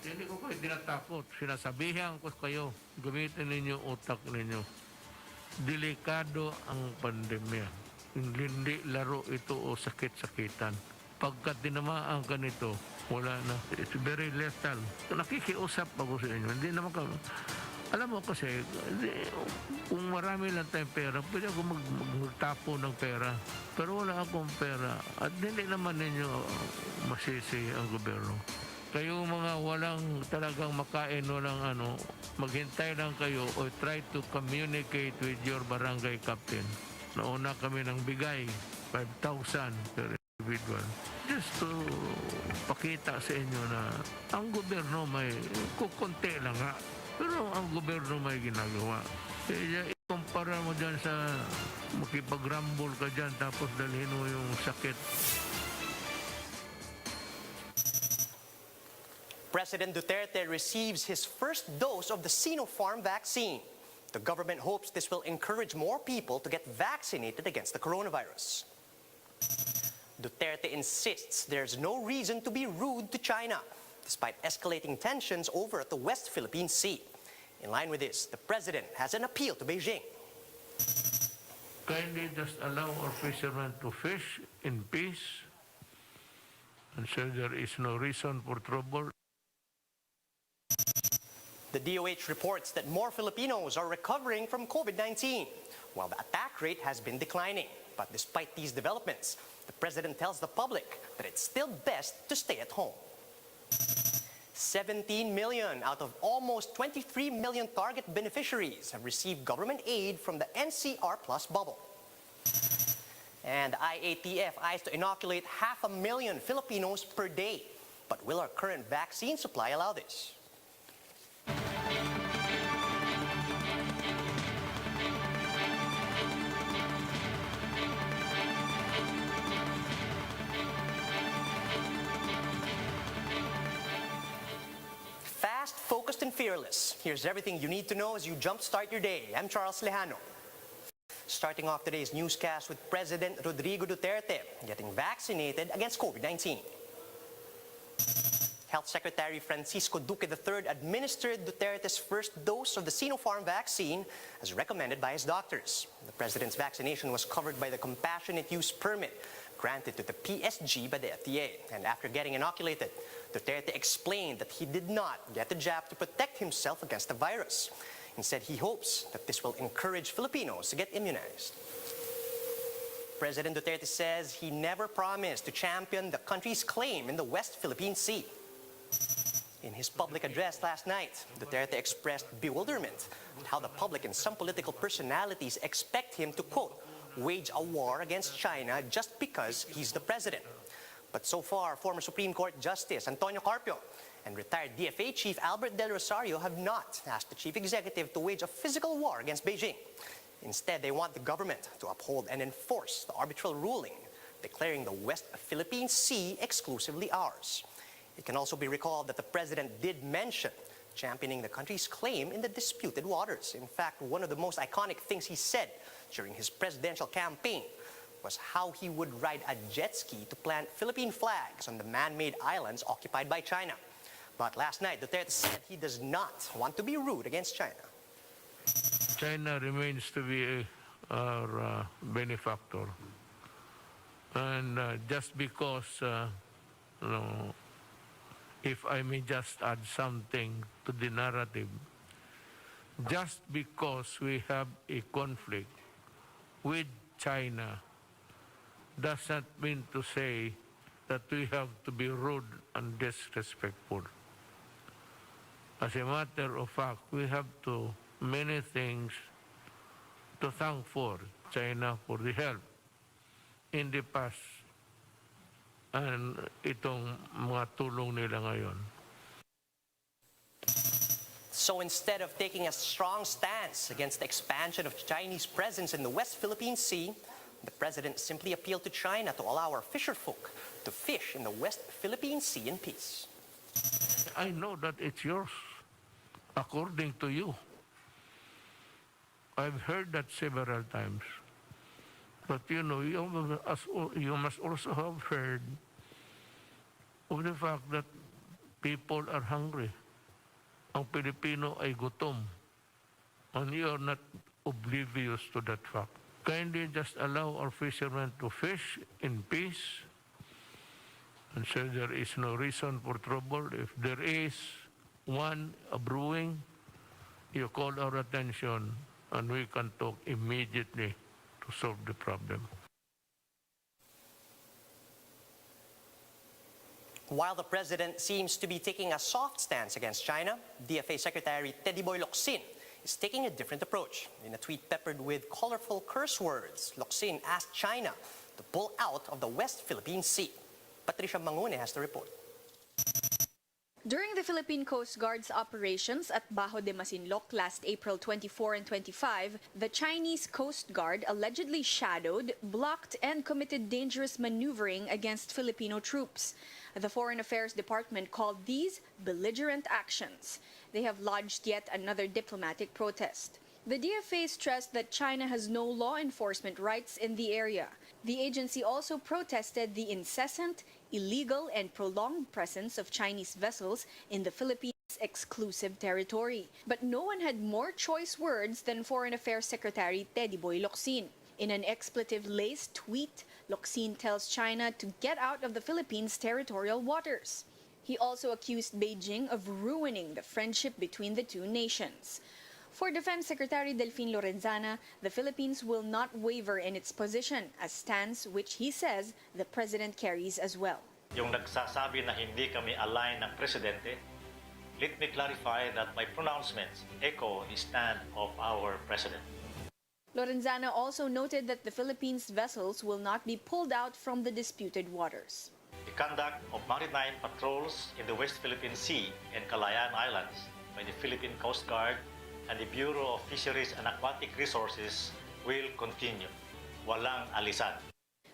Hindi ko kayo tinatakot. Sinasabihan ko kayo, gamitin ninyo utak ninyo. Delikado ang pandemya. Hindi laro ito o sakit-sakitan. Pagka tinamaan ka nito, wala na. It's very lethal. Nakikiusap ako sa inyo. Hindi naman ka... Alam mo kasi, kung marami lang tayong pera, pwede ako magtapo ng pera. Pero wala akong pera. At hindi naman ninyo masisi ang gobyerno. Kayo mga walang talagang makain o lang maghintay lang kayo o try to communicate with your barangay captain. Nauna kami ng bigay, 5,000 per individual. Just to pakita sa inyo na ang gobyerno may kukunti lang nga. Pero ang gobyerno may ginagawa. Kaya ikumpara mo dyan sa makipag-rumble ka dyan tapos dalhin mo yung sakit. President Duterte receives his first dose of the Sinopharm vaccine. The government hopes this will encourage more people to get vaccinated against the coronavirus. Duterte insists there's no reason to be rude to China, despite escalating tensions over at the West Philippine Sea. In line with this, the president has an appeal to Beijing. Kindly just allow our fishermen to fish in peace, and so there is no reason for trouble. The DOH reports that more Filipinos are recovering from COVID-19, while the attack rate has been declining. But despite these developments, the president tells the public that it's still best to stay at home. 17 million out of almost 23 million target beneficiaries have received government aid from the NCR Plus bubble. And the IATF eyes to inoculate 500,000 Filipinos per day. But will our current vaccine supply allow this? Fast, focused, and fearless. Here's everything you need to know as you jumpstart your day. I'm Charles Lejano. Starting off today's newscast with President Rodrigo Duterte getting vaccinated against COVID-19. Health Secretary Francisco Duque III administered Duterte's first dose of the Sinopharm vaccine as recommended by his doctors. The president's vaccination was covered by the compassionate use permit granted to the PSG by the FDA. And after getting inoculated, Duterte explained that he did not get the jab to protect himself against the virus. Instead, he hopes that this will encourage Filipinos to get immunized. President Duterte says he never promised to champion the country's claim in the West Philippine Sea. In his public address last night, Duterte expressed bewilderment at how the public and some political personalities expect him to, quote, wage a war against China just because he's the president. But so far, former Supreme Court Justice Antonio Carpio and retired DFA Chief Albert Del Rosario have not asked the chief executive to wage a physical war against Beijing. Instead, they want the government to uphold and enforce the arbitral ruling, declaring the West Philippine Sea exclusively ours. It can also be recalled that the president did mention championing the country's claim in the disputed waters. In fact, one of the most iconic things he said during his presidential campaign was how he would ride a jet ski to plant Philippine flags on the man-made islands occupied by China. But last night, Duterte said he does not want to be rude against China. China remains to be our benefactor. And just because, if I may just add something to the narrative, just because we have a conflict with China does not mean to say that we have to be rude and disrespectful. As a matter of fact, we have to many things to thank for China for the help in the past and itong mga tulong nila ngayon. So instead of taking a strong stance against the expansion of Chinese presence in the West Philippine Sea, the president simply appealed to China to allow our fisherfolk to fish in the West Philippine Sea in peace. I know that it's yours, according to you. I've heard that several times. But you know, you must also have heard of the fact that people are hungry. Ang Pilipino ay gutom. And you are not oblivious to that fact. Kindly just allow our fishermen to fish in peace and say there is no reason for trouble. If there is one brewing, you call our attention and we can talk immediately to solve the problem. While the president seems to be taking a soft stance against China, DFA Secretary Teddy Boy Locsin is taking a different approach. In a tweet peppered with colorful curse words, Locsin asked China to pull out of the West Philippine Sea. Patricia Mangune has the report. During the Philippine Coast Guard's operations at Bajo de Masinloc last April 24 and 25, the Chinese Coast Guard allegedly shadowed, blocked, and committed dangerous maneuvering against Filipino troops. The Foreign Affairs Department called these belligerent actions. They have lodged yet another diplomatic protest. The DFA stressed that China has no law enforcement rights in the area. The agency also protested the incessant, illegal, and prolonged presence of Chinese vessels in the Philippines' exclusive territory. But no one had more choice words than Foreign Affairs Secretary Teddy Boy Locsin. In an expletive-laced tweet, Locsin tells China to get out of the Philippines' territorial waters. He also accused Beijing of ruining the friendship between the two nations. For Defense Secretary Delfin Lorenzana, the Philippines will not waver in its position, a stance which he says the president carries as well. Yung nagsasabi na hindi kami aligned ng presidente, let me clarify that my pronouncements echo the stand of our president. Lorenzana also noted that the Philippines' vessels will not be pulled out from the disputed waters. The conduct of maritime patrols in the West Philippine Sea and Calayan Islands by the Philippine Coast Guard and the Bureau of Fisheries and Aquatic Resources will continue. Walang alisan.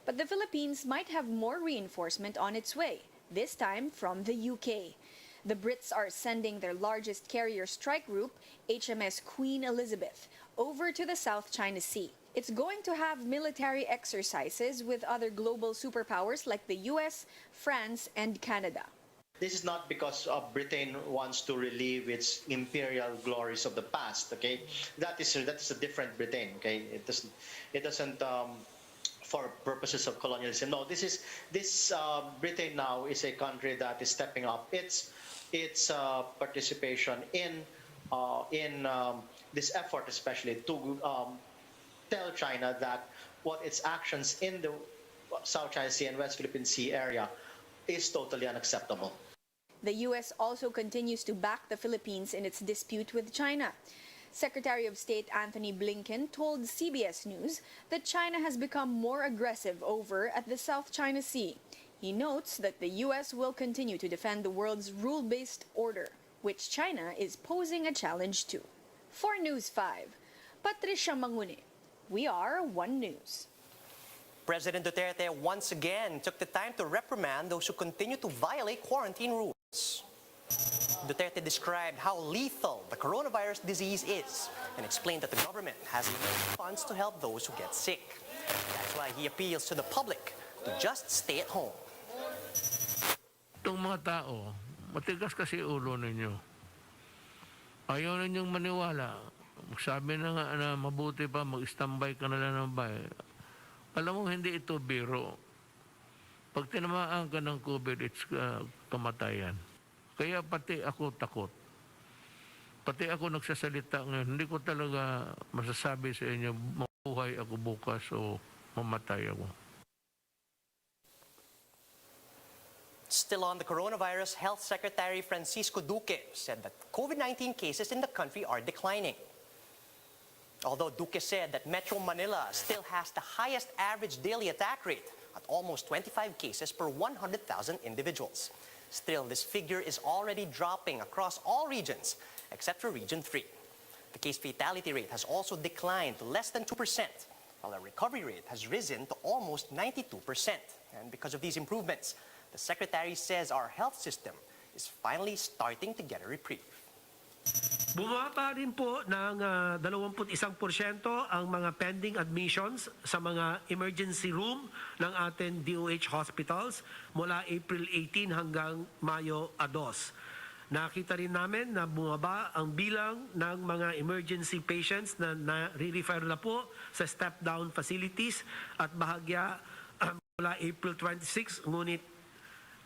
But the Philippines might have more reinforcement on its way, this time from the UK. The Brits are sending their largest carrier strike group, HMS Queen Elizabeth, over to the South China Sea. It's going to have military exercises with other global superpowers like the US, France, and Canada. This is not because Britain wants to relive its imperial glories of the past. Okay, that is a different Britain. Okay, it doesn't for purposes of colonialism. No, this Britain now is a country that is stepping up its participation in this effort, especially to tell China that what its actions in the South China Sea and West Philippine Sea area is totally unacceptable. The U.S. also continues to back the Philippines in its dispute with China. Secretary of State Anthony Blinken told CBS News that China has become more aggressive over at the South China Sea. He notes that the U.S. will continue to defend the world's rule-based order, which China is posing a challenge to. For News 5, Patricia Mangune. We are One News. President Duterte once again took the time to reprimand those who continue to violate quarantine rules. Duterte described how lethal the coronavirus disease is and explained that the government has enough funds to help those who get sick. That's why he appeals to the public to just stay at home. Itong mga tao, matigas kasi ulo ninyo. Ayaw ninyong maniwala. Sabi na nga na mabuti pa mag-standby ka na lang ng bahay. Alam mo, hindi ito biro. Pag tinamaan ka ng COVID, it's kamatayan. Kaya pati ako takot. Pati ako nagsasalita ngayon. Hindi ko talaga masasabi sa inyo, mabuhay ako bukas o mamatay ako. Still on the coronavirus, Health Secretary Francisco Duque said that COVID-19 cases in the country are declining. Although Duque said that Metro Manila still has the highest average daily attack rate at almost 25 cases per 100,000 individuals. Still, this figure is already dropping across all regions except for Region 3. The case fatality rate has also declined to less than 2%, while the recovery rate has risen to almost 92%. And because of these improvements, the Secretary says our health system is finally starting to get a reprieve. Bumaba rin po ng 21% ang mga pending admissions sa mga emergency room ng ating DOH hospitals mula April 18 hanggang Mayo 2. Nakita rin namin na bumaba ang bilang ng mga emergency patients na nare-refer na po sa step-down facilities at bahagya mula April 26, ngunit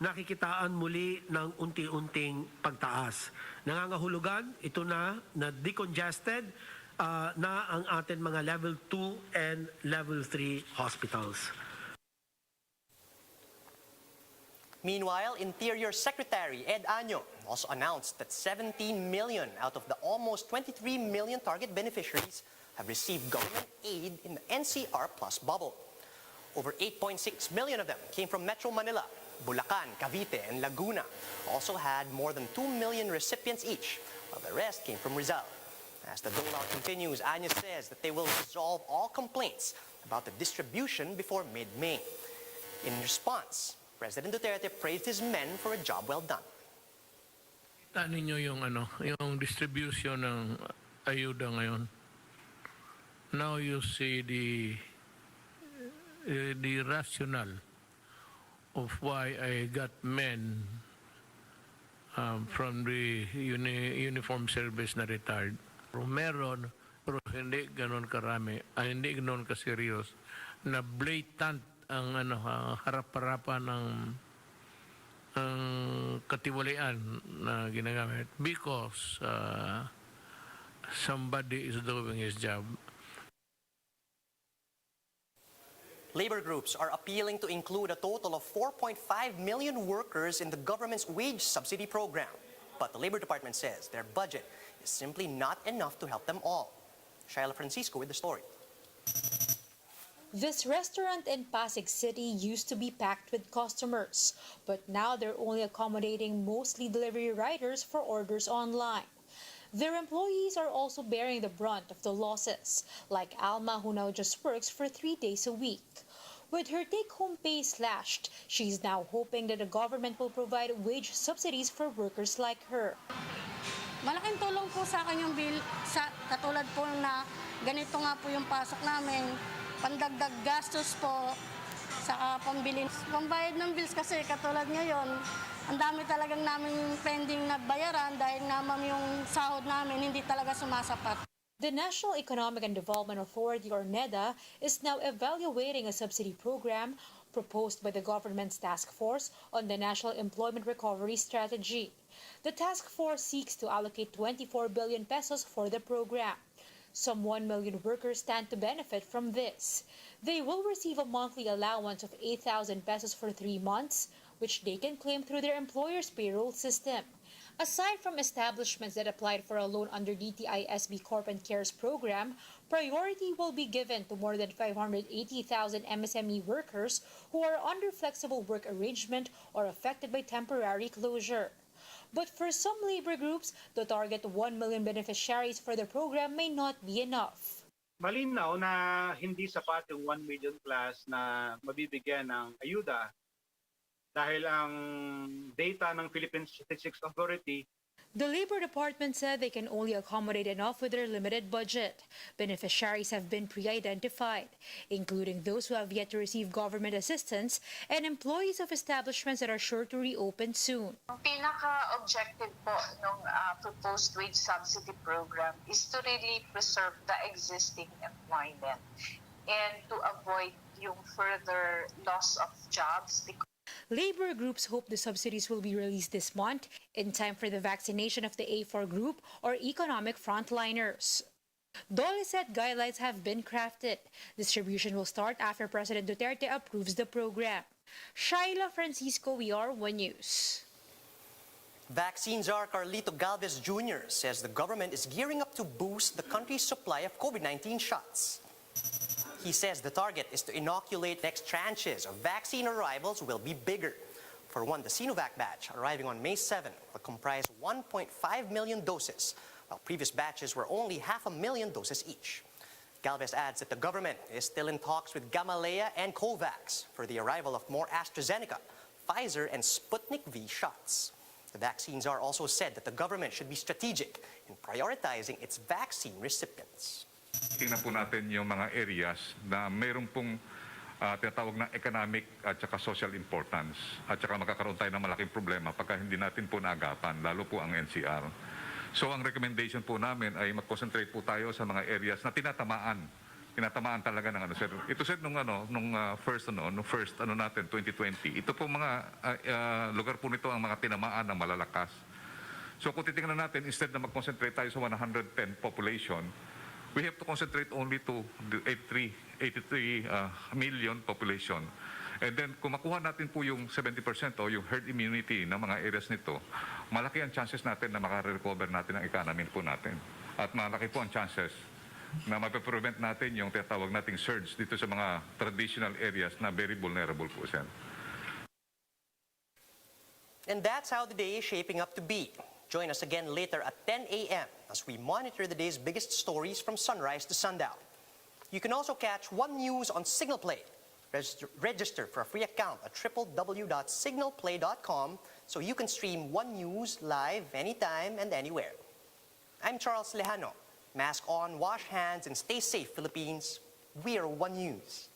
nakikitaan muli ng unti-unting pagtaas. Nangangahulugan ito na decongested na ang ating mga level 2 and level 3 hospitals. Meanwhile, Interior Secretary Ed Año also announced that 17 million out of the almost 23 million target beneficiaries have received government aid in the NCR Plus bubble. Over 8.6 million of them came from Metro Manila. Bulacan, Cavite, and Laguna also had more than 2 million recipients each, while the rest came from Rizal. As the dole-out continues, Año says that they will resolve all complaints about the distribution before mid-May. In response, President Duterte praised his men for a job well done. Kita ninyo yung distribution ng ayuda ngayon. Now you see the rationale of why I got men from the uniform service na retired. Meron, pero hindi ganon karami, hindi ganon kaseryos, na blatant ang harap-harapan ng katiwalian na ginagamit because somebody is doing his job. Labor groups are appealing to include a total of 4.5 million workers in the government's wage subsidy program. But the Labor Department says their budget is simply not enough to help them all. Shaila Francisco with the story. This restaurant in Pasig City used to be packed with customers, but now they're only accommodating mostly delivery riders for orders online. Their employees are also bearing the brunt of the losses, like Alma, who now just works for 3 days a week. With her take-home pay slashed, she's now hoping that the government will provide wage subsidies for workers like her. Malaking tulong po sa akin yung bill, katulad po na ganito nga po yung pasok namin. Pandagdag gastos po sa pambayad ng bills kasi katulad ngayon, ang dami talagang namin pending na bayaran dahil nga yung sahod namin hindi talaga sumasapat. The National Economic and Development Authority, or NEDA, is now evaluating a subsidy program proposed by the government's task force on the National Employment Recovery Strategy. The task force seeks to allocate 24 billion pesos for the program. Some 1 million workers stand to benefit from this. They will receive a monthly allowance of 8,000 pesos for 3 months, which they can claim through their employer's payroll system. Aside from establishments that applied for a loan under DTI-SB Corp and CARES program, priority will be given to more than 580,000 MSME workers who are under flexible work arrangement or affected by temporary closure. But for some labor groups, the target 1 million beneficiaries for the program may not be enough. Malinaw na hindi sapat yung 1 million plus na mabibigyan ng ayuda dahil ang data ng Philippine Statistics Authority. The Labor Department said they can only accommodate enough with their limited budget. Beneficiaries have been pre-identified, including those who have yet to receive government assistance and employees of establishments that are sure to reopen soon. Ang pinaka-objective po ng proposed wage subsidy program is to really preserve the existing employment and to avoid yung further loss of jobs. Labor groups hope the subsidies will be released this month in time for the vaccination of the A4 group or economic frontliners. DOLE said guidelines have been crafted. Distribution will start after President Duterte approves the program. Shaila Francisco, WR1 News. Vaccine czar Carlito Galvez Jr. says the government is gearing up to boost the country's supply of COVID-19 shots. He says the target is to inoculate next tranches of vaccine arrivals will be bigger. For one, the Sinovac batch arriving on May 7 will comprise 1.5 million doses, while previous batches were only 500,000 doses each. Galvez adds that the government is still in talks with Gamaleya and COVAX for the arrival of more AstraZeneca, Pfizer, and Sputnik V shots. The vaccine czar also said that the government should be strategic in prioritizing its vaccine recipients. Tingnan po natin yung mga areas na mayroon pong tinatawag na economic at saka social importance. At saka magkakaroon tayo ng malaking problema pagka hindi natin po naagapan, lalo po ang NCR. So ang recommendation po namin ay mag-concentrate po tayo sa mga areas na tinatamaan talaga ng ano sir. Ito sir nung first natin 2020. Ito po mga lugar po nito ang mga tinamaan ng malalakas. So kung titingnan natin, instead na mag-concentrate tayo sa 110 population, we have to concentrate only to the 83 million population. And then kung makuha natin po yung 70% o yung herd immunity ng mga areas nito, malaki ang chances natin na makarecover natin ang economy po natin. At malaki po ang chances na mapaprevent natin yung tinatawag nating surge dito sa mga traditional areas na very vulnerable po sir. And that's how the day is shaping up to be. Join us again later at 10 a.m. as we monitor the day's biggest stories from sunrise to sundown. You can also catch One News on Signal Play. Register for a free account at www.signalplay.com so you can stream One News live anytime and anywhere. I'm Charles Lejano. Mask on, wash hands, and stay safe, Philippines. We are One News.